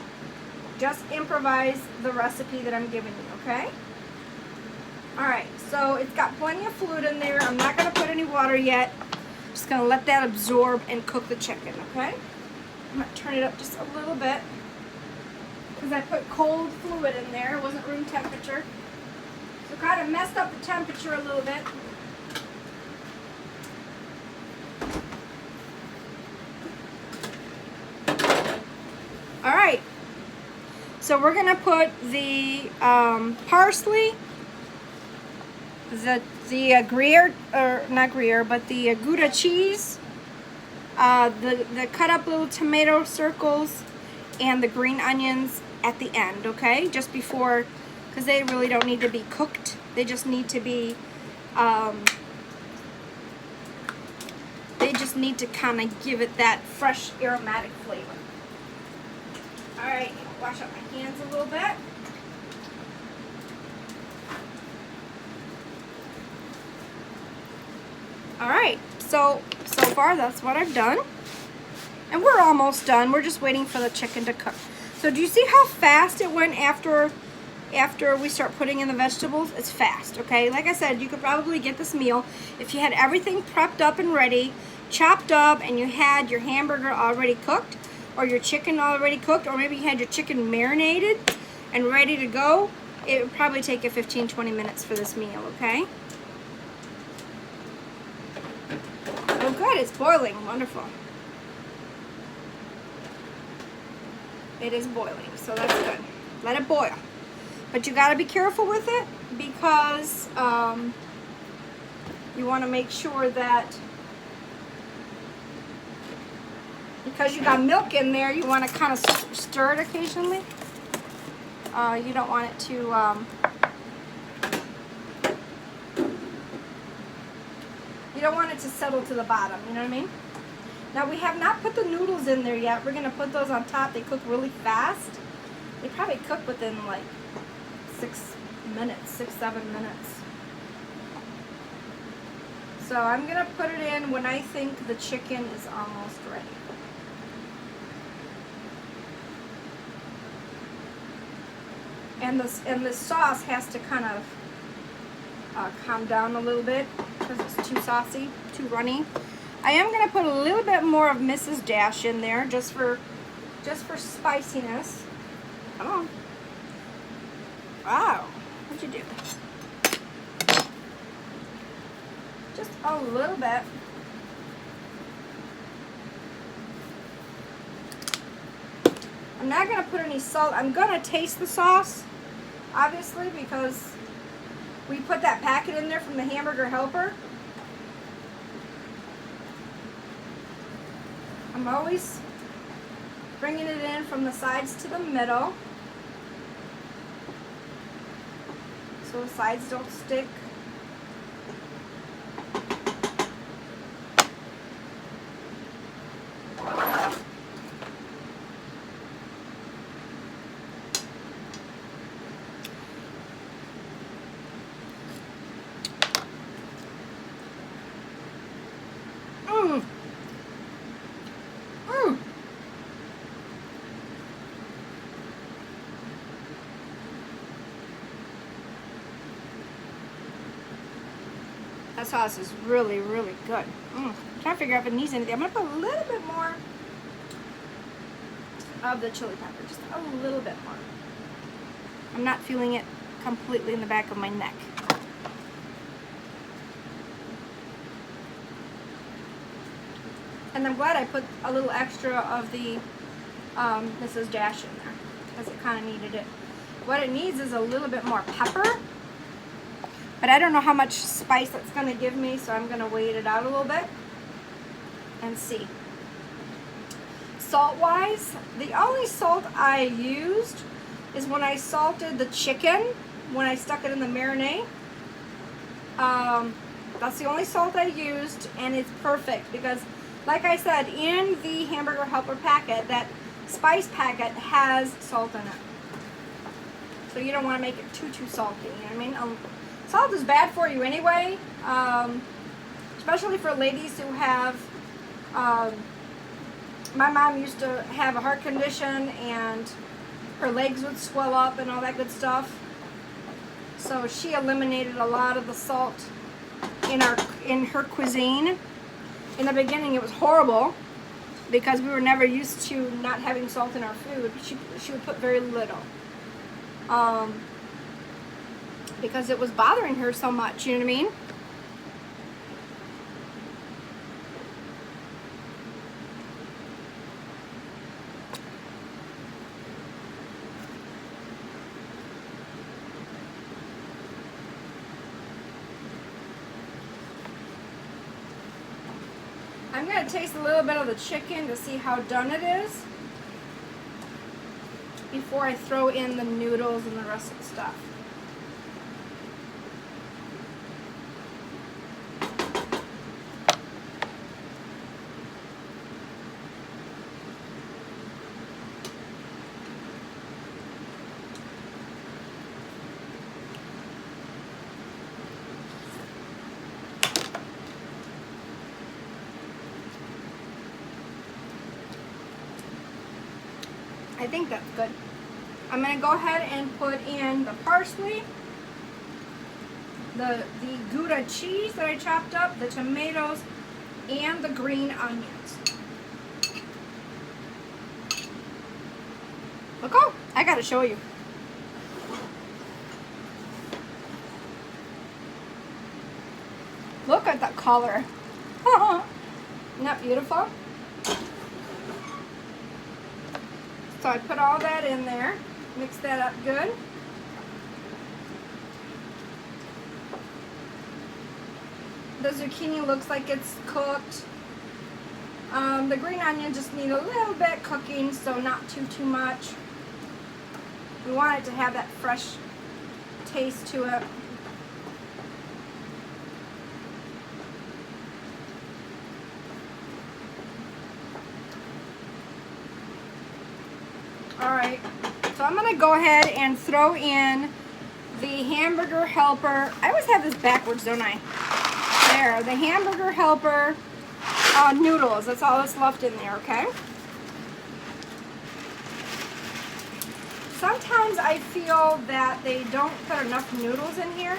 S1: Just improvise the recipe that I'm giving you, okay? Alright, so it's got plenty of fluid in there. I'm not going to put any water yet. I'm just going to let that absorb and cook the chicken, okay? I'm going to turn it up just a little bit because I put cold fluid in there. It wasn't room temperature. So kind of messed up the temperature a little bit. Alright, so we're going to put the parsley, the Gruyere, or not Gruyere, but the Gouda cheese, the cut up little tomato circles, and the green onions at the end, okay? Just before, because they really don't need to be cooked. They just need to be, they just need to kind of give it that fresh aromatic flavor. Alright. Wash up my hands a little bit. All right, so far that's what I've done. And we're almost done. We're just waiting for the chicken to cook. So do you see how fast it went after we start putting in the vegetables? It's fast, okay? Like I said, you could probably get this meal if you had everything prepped up and ready, chopped up, and you had your hamburger already cooked, or your chicken already cooked, or maybe you had your chicken marinated and ready to go. It would probably take you 15-20 minutes for this meal, okay? Oh good, it's boiling, wonderful. It is boiling, so that's good. Let it boil. But you got to be careful with it because you want to make sure that, because you got milk in there, you want to kind of stir it occasionally. You don't want it to, you don't want it to settle to the bottom, you know what I mean? Now we have not put the noodles in there yet. We're going to put those on top. They cook really fast. They probably cook within like 6 minutes, 6-7 minutes. So I'm going to put it in when I think the chicken is almost ready. And this sauce has to kind of calm down a little bit because it's too saucy, too runny. I am going to put a little bit more of Mrs. Dash in there just for spiciness. Come on. Wow. What'd you do? Just a little bit. I'm not going to put any salt. I'm going to taste the sauce, obviously, because we put that packet in there from the Hamburger Helper. I'm always bringing it in from the sides to the middle so the sides don't stick. That sauce is really, really good. I'm trying to figure out if it needs anything. I'm going to put a little bit more of the chili pepper. Just a little bit more. I'm not feeling it completely in the back of my neck. And I'm glad I put a little extra of the Mrs. Dash in there because it kind of needed it. What it needs is a little bit more pepper. But I don't know how much spice that's going to give me, so I'm going to wait it out a little bit and see. Salt-wise, the only salt I used is when I salted the chicken, when I stuck it in the marinade. That's the only salt I used, and it's perfect because, like I said, in the Hamburger Helper packet, that spice packet has salt in it. So you don't want to make it too salty, you know what I mean? Salt is bad for you anyway, especially for ladies who have, my mom used to have a heart condition and her legs would swell up and all that good stuff. So she eliminated a lot of the salt in her cuisine. In the beginning it was horrible because we were never used to not having salt in our food. She would put very little. Because it was bothering her so much, you know what I mean? I'm going to taste a little bit of the chicken to see how done it is before I throw in the noodles and the rest of the stuff. I think that's good. I'm going to go ahead and put in the parsley, the Gouda cheese that I chopped up, the tomatoes, and the green onions. Look, oh, I got to show you. Look at the color. Isn't that beautiful? So I put all that in there, mix that up good. The zucchini looks like it's cooked. The green onion just need a little bit cooking, so not too much. We want it to have that fresh taste to it. Alright, so I'm going to go ahead and throw in the hamburger helper. I always have this backwards, don't I? There, the hamburger helper noodles. That's all that's left in there, okay? Sometimes I feel that they don't put enough noodles in here.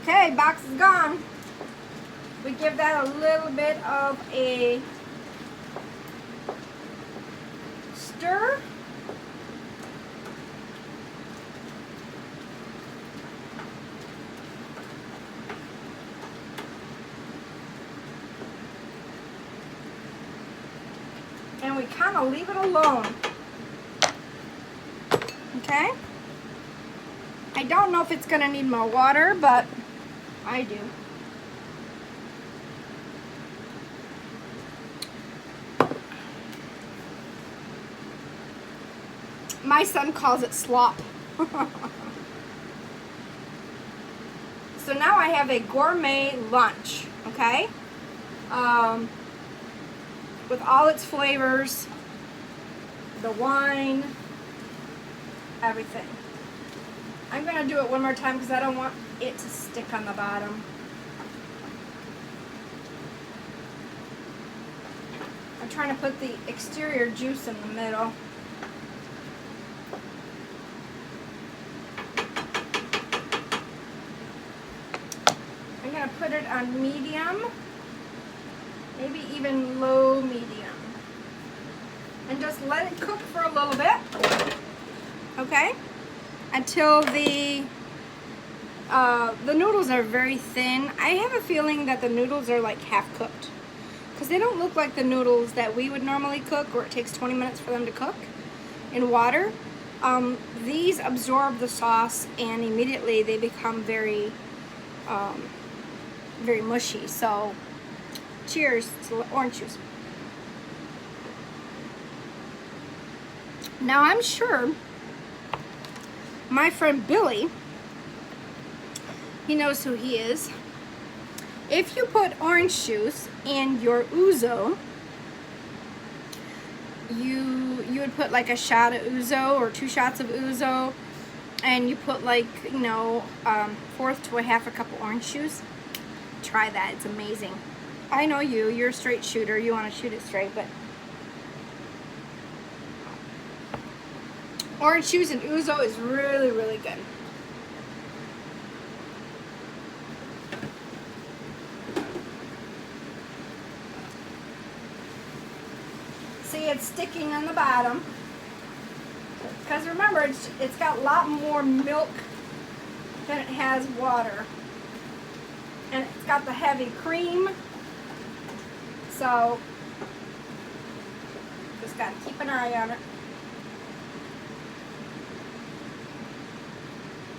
S1: Okay, box is gone. We give that a little bit of a stir. And we kind of leave it alone. Okay? I don't know if it's going to need more water, but I do. My son calls it slop. So now I have a gourmet lunch, okay? With all its flavors, the wine, everything. I'm going to do it one more time because I don't want it to stick on the bottom. I'm trying to put the exterior juice in the middle. I'm going to put it on medium, maybe even low medium. And just let it cook for a little bit, okay? Until the noodles are very thin. I have a feeling that the noodles are like half cooked because they don't look like the noodles that we would normally cook, where it takes 20 minutes for them to cook in water. These absorb the sauce and immediately they become very very mushy. So cheers to orange juice. Now I'm sure my friend Billy, he knows who he is. If you put orange juice in your ouzo, you would put like a shot of ouzo or 2 shots of ouzo, and you put like, you know, 1/4 to a 1/2 cup of orange juice. Try that, it's amazing. I know you're a straight shooter, you want to shoot it straight, but orange juice and ouzo is really, really good. See, it's sticking on the bottom. Because remember, it's got a lot more milk than it has water. And it's got the heavy cream. So, just got to keep an eye on it.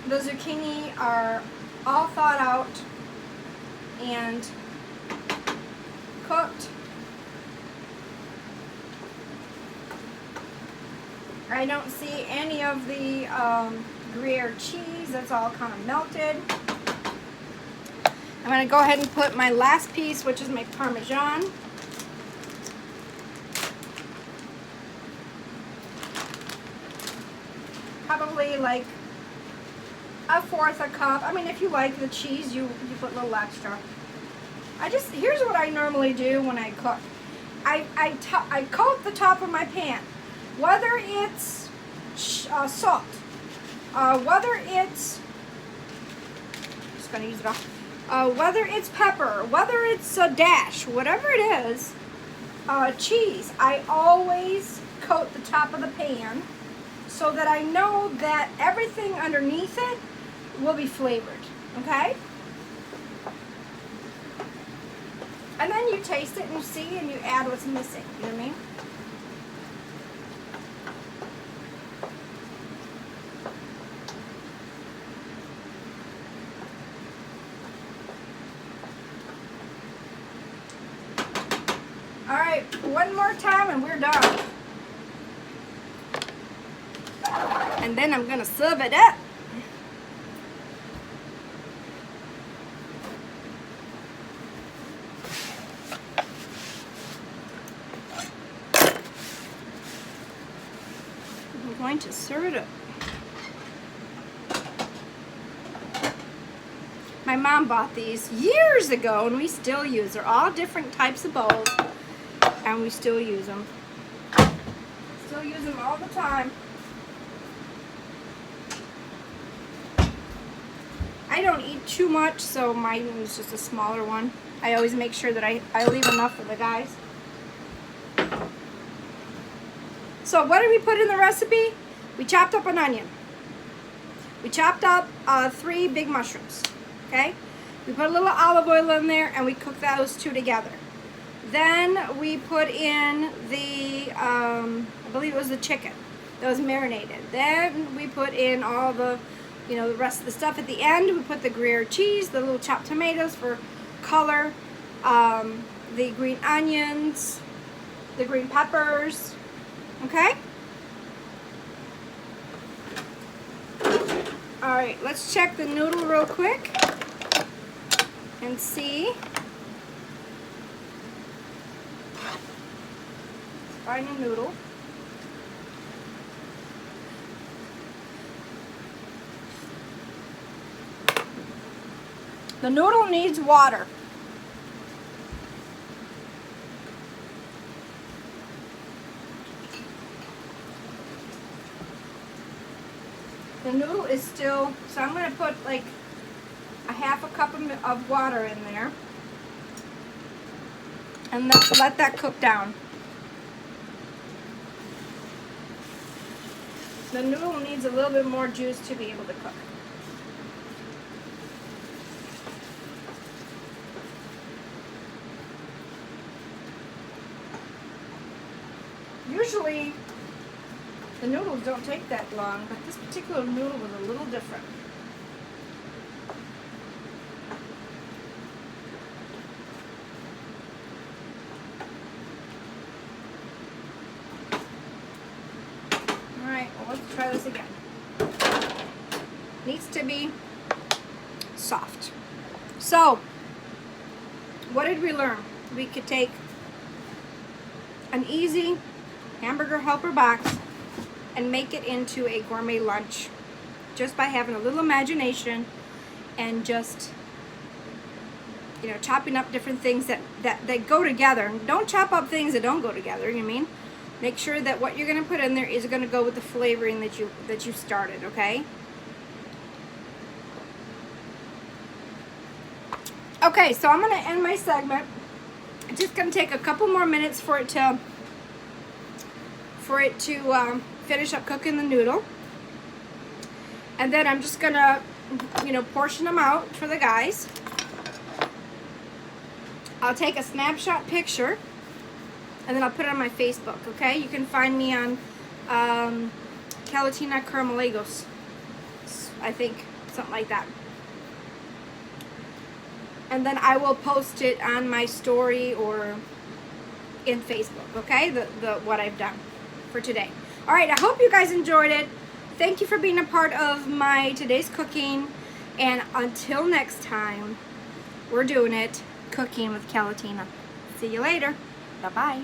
S1: The zucchini are all thawed out and cooked. I don't see any of the Gruyere cheese. That's all kind of melted. I'm going to go ahead and put my last piece, which is my Parmesan. Probably like 1/4 a cup. I mean, if you like the cheese, you put a little extra. Here's what I normally do when I cook. I coat the top of my pan, whether it's salt, whether it's, just gonna use it all, whether it's pepper, whether it's a dash, whatever it is, cheese. I always coat the top of the pan so that I know that everything underneath it will be flavored, okay? And then you taste it and you see and you add what's missing, you know what I mean? All right, one more time and we're done. And then I'm gonna serve it up. We're going to serve it up. My mom bought these years ago and we still use. They're all different types of bowls and we still use them. Still use them all the time. I don't eat too much, so mine is just a smaller one. I always make sure that I leave enough for the guys. So what did we put in the recipe? We chopped up an onion. We chopped up 3 big mushrooms, okay? We put a little olive oil in there and we cooked those 2 together. Then we put in the, I believe it was the chicken that was marinated. Then we put in all the, the rest of the stuff at the end. We put the Gruyere cheese, the little chopped tomatoes for color, the green onions, the green peppers, okay? All right, let's check the noodle real quick and see. Find a noodle. The noodle needs water. The noodle is still, so I'm going to put like a 1/2 cup of water in there and let that cook down. The noodle needs a little bit more juice to be able to cook. Usually, the noodles don't take that long, but this particular noodle was a little different. All right, well, let's try this again. Needs to be soft. So, what did we learn? We could take an easy hamburger helper box and make it into a gourmet lunch just by having a little imagination and just chopping up different things that go together. Don't chop up things that don't go together, you know what I mean? Make sure that what you're going to put in there is going to go with the flavoring that you started, okay? Okay, so I'm going to end my segment. It's just going to take a couple more minutes for it to finish up cooking the noodle. And then I'm just going to, portion them out for the guys. I'll take a snapshot picture and then I'll put it on my Facebook, okay? You can find me on Calatina Caramelagos, I think, something like that. And then I will post it on my story or in Facebook, okay? What I've done for today. All right, I hope you guys enjoyed it. Thank you for being a part of my today's cooking. And until next time, we're doing it, cooking with Calatina. See you later. Bye-bye.